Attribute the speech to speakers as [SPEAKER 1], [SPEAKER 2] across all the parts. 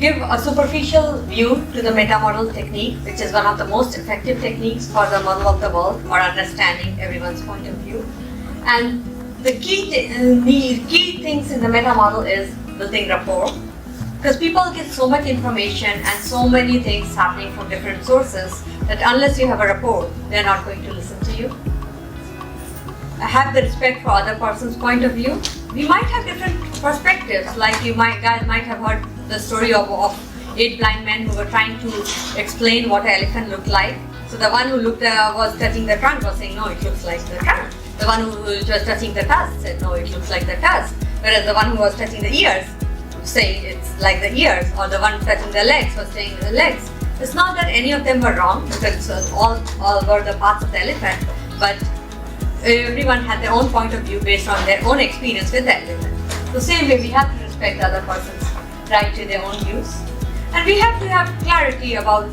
[SPEAKER 1] give a superficial view to the meta model technique, which is one of the most effective techniques for the model of the world or understanding everyone's point of view. And the key things in the meta model is building rapport, because people get so much information and so many things happening from different sources that unless you have a rapport, they're not going to listen to you. Have the respect for other person's point of view. We might have different perspectives, like guys might have heard the story of 8 blind men who were trying to explain what an elephant looked like. So the one who was touching the trunk was saying, no, it looks like the trunk. The one who was touching the tusk said, no, it looks like the tusk. Whereas the one who was touching the ears saying it's like the ears, or the one touching the legs was saying the legs. It's not that any of them were wrong, because all were the parts of the elephant, but everyone had their own point of view based on their own experience with the elephant. The same way we have to respect the other person's right to their own views, and we have to have clarity about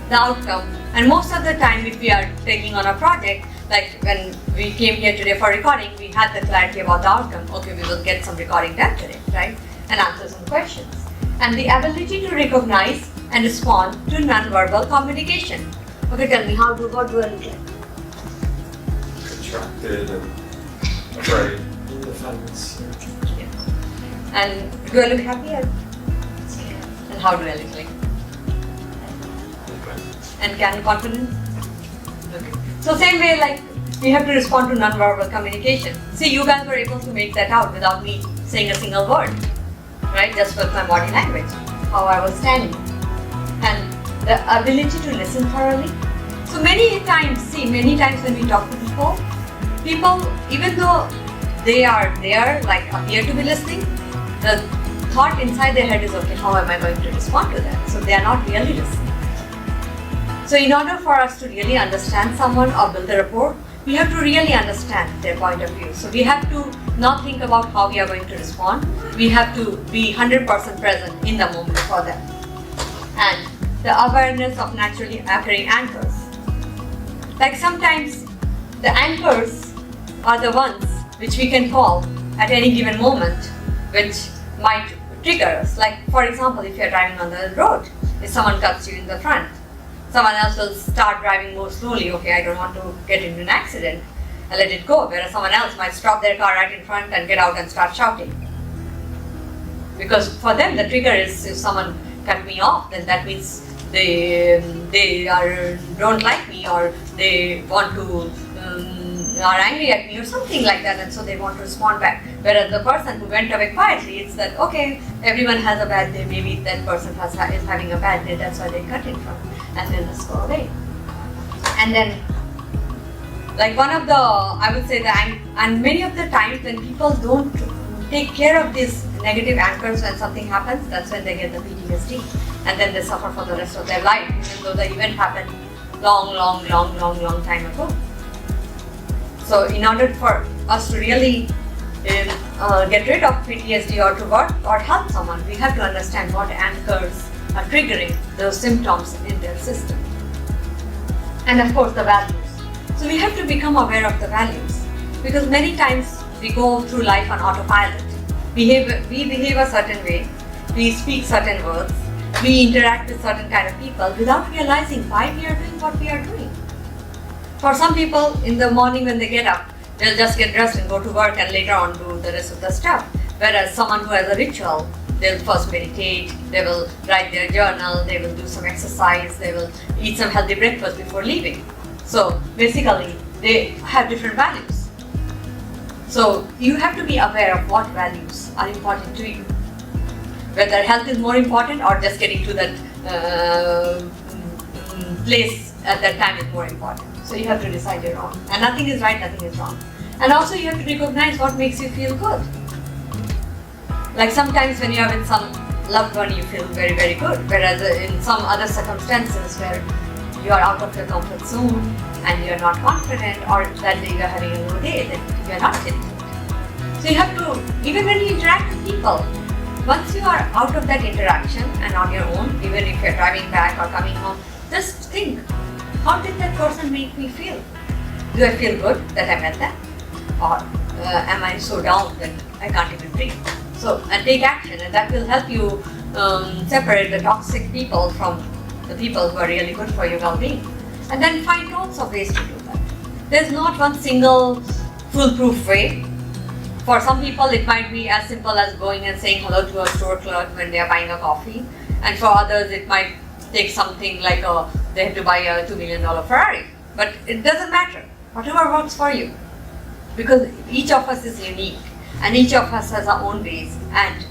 [SPEAKER 1] the outcome. And most of the time, if we are taking on a project, like when we came here today for recording, we had the clarity about the outcome. Okay, we will get some recording done today, right? And answer some questions. And the ability to recognize and respond to non-verbal communication. Okay, tell me, what do I look like?
[SPEAKER 2] Contracted and afraid. Defense.
[SPEAKER 1] Yeah. And do I look happy? And how do I look like?
[SPEAKER 2] Okay.
[SPEAKER 1] And can you confident? Okay. So same way, like we have to respond to non-verbal communication. See, you guys were able to make that out without me saying a single word, right? Just with my body language, how I was standing, and the ability to listen thoroughly. So many times when we talk to people, even though they are there, like appear to be listening, the thought inside their head is, okay, how am I going to respond to that? So they are not really listening. So in order for us to really understand someone or build a rapport, we have to really understand their point of view. So we have to not think about how we are going to respond. We have to be 100% present in the moment for them. And the awareness of naturally occurring anchors. Like sometimes the anchors are the ones which we can call at any given moment, which might trigger us. Like for example, if you're driving on the road, if someone cuts you in the front, someone else will start driving more slowly. Okay, I don't want to get into an accident, and let it go. Whereas someone else might stop their car right in front and get out and start shouting. Because for them, the trigger is, if someone cut me off, then that means they don't like me, or they want to are angry at me or something like that, and so they want to respond back. Whereas the person who went away quietly, it's that, okay, everyone has a bad day, maybe that person is having a bad day, that's why they cut in front, and then just go away. And then, like one of the, I would say and many of the times when people don't take care of these negative anchors when something happens, that's when they get the PTSD, and then they suffer for the rest of their life, even though the event happened long time ago. So in order for us to really get rid of PTSD or to work or help someone, we have to understand what anchors are triggering those symptoms in their system. And of course the values. So we have to become aware of the values, because many times we go through life on autopilot. We behave a certain way, we speak certain words, we interact with certain kind of people without realizing why we are doing what we are doing. For some people, in the morning when they get up, they'll just get dressed and go to work and later on do the rest of the stuff. Whereas someone who has a ritual, they'll first meditate, they will write their journal, they will do some exercise, they will eat some healthy breakfast before leaving. So basically, they have different values. So you have to be aware of what values are important to you. Whether health is more important or just getting to that place at that time is more important. So you have to decide your own. And nothing is right, nothing is wrong. And also you have to recognize what makes you feel good. Like sometimes when you are with some loved one, you feel very, very good. Whereas in some other circumstances where you are out of your comfort zone and you are not confident, or that day you are having a low day, then you are not feeling good. So you have to, even when you interact with people, once you are out of that interaction and on your own, even if you are driving back or coming home, just think, how did that person make me feel? Do I feel good that I met them? Or am I so down that I can't even breathe? So, and take action, and that will help you separate the toxic people from the people who are really good for your well-being. And then find lots of ways to do that. There's not one single foolproof way. For some people, it might be as simple as going and saying hello to a store clerk when they are buying a coffee. And for others, it might take something like they have to buy a $2 million Ferrari. But it doesn't matter. Whatever works for you. Because each of us is unique. And each of us has our own ways. And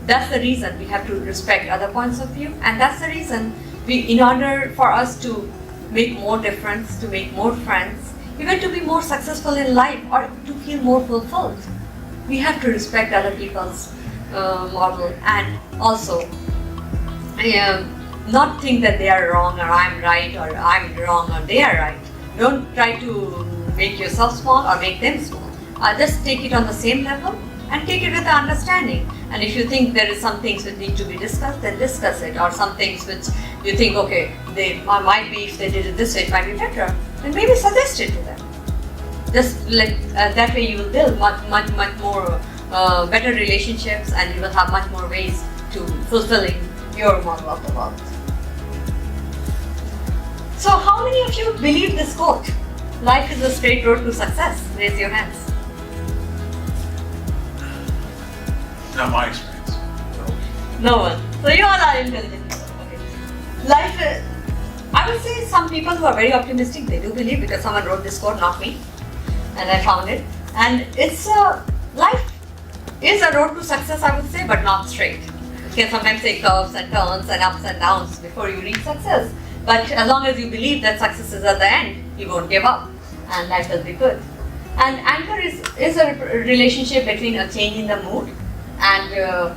[SPEAKER 1] that's the reason we have to respect other points of view. And that's the reason in order for us to make more difference, to make more friends, even to be more successful in life or to feel more fulfilled, we have to respect other people's model and also not think that they are wrong or I'm right or I'm wrong or they are right. Don't try to make yourself small or make them small. Just take it on the same level and take it with the understanding. And if you think there is some things which need to be discussed, then discuss it. Or some things which you think, okay, they might be, if they did it this way, it might be better, then maybe suggest it to them. Just that way you will build much more better relationships, and you will have much more ways to fulfilling your model of the world. So how many of you believe this quote? Life is a straight road to success. Raise your hands.
[SPEAKER 3] Not my experience.
[SPEAKER 1] No one. So you all are intelligent. Okay. Life, I would say some people who are very optimistic, they do believe, because someone wrote this quote, not me, and I found it. And it's life is a road to success, I would say, but not straight. You can sometimes take curves and turns and ups and downs before you reach success. But as long as you believe that success is at the end, you won't give up, and life will be good. And anchor is a relationship between a change in the mood and a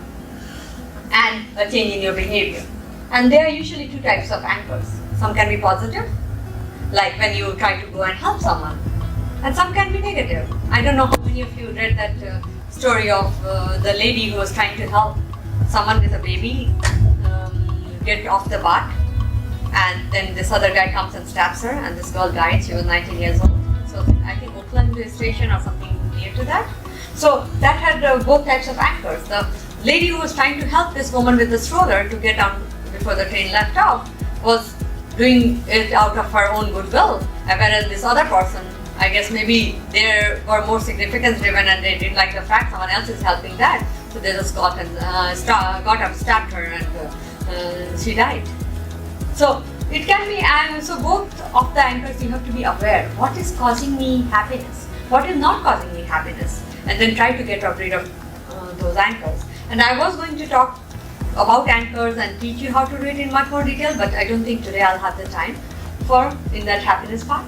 [SPEAKER 1] change in your behavior. And there are usually two types of anchors. Some can be positive, like when you try to go and help someone, and some can be negative. I don't know how many of you read that story of the lady who was trying to help someone with a baby get off the bath, and then this other guy comes and stabs her, and this girl died. She was 19 years old. So I think Oakland station or something near to that. So that had both types of anchors. The lady who was trying to help this woman with the stroller to get down before the train left off was doing it out of her own goodwill, whereas this other person, I guess maybe they were more significance driven and they didn't like the fact someone else is helping that, so they just got up, stabbed her, and she died. So it can be, so both of the anchors you have to be aware. What is causing me happiness? What is not causing me happiness? And then try to get rid of those anchors. And I was going to talk about anchors and teach you how to do it in much more detail, but I don't think today I'll have the time in that happiness part.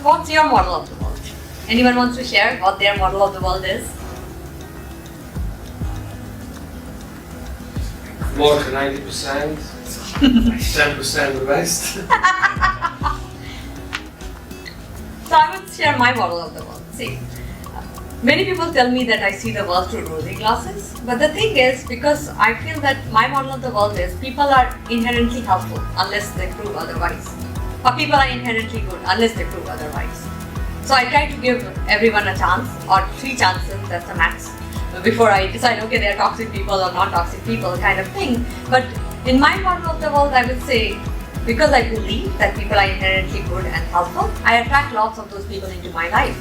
[SPEAKER 1] What's your model of the world? Anyone wants to share what their model of the world is?
[SPEAKER 2] Work 90%, 10% the rest.
[SPEAKER 1] So I would share my model of the world. See, many people tell me that I see the world through rosy glasses, but the thing is, because I feel that my model of the world is people are inherently helpful unless they prove otherwise, or people are inherently good unless they prove otherwise. So I try to give everyone a chance, or 3 chances, that's the max, before I decide, okay, they are toxic people or not toxic people kind of thing. But in my model of the world, I would say, because I believe that people are inherently good and helpful, I attract lots of those people into my life.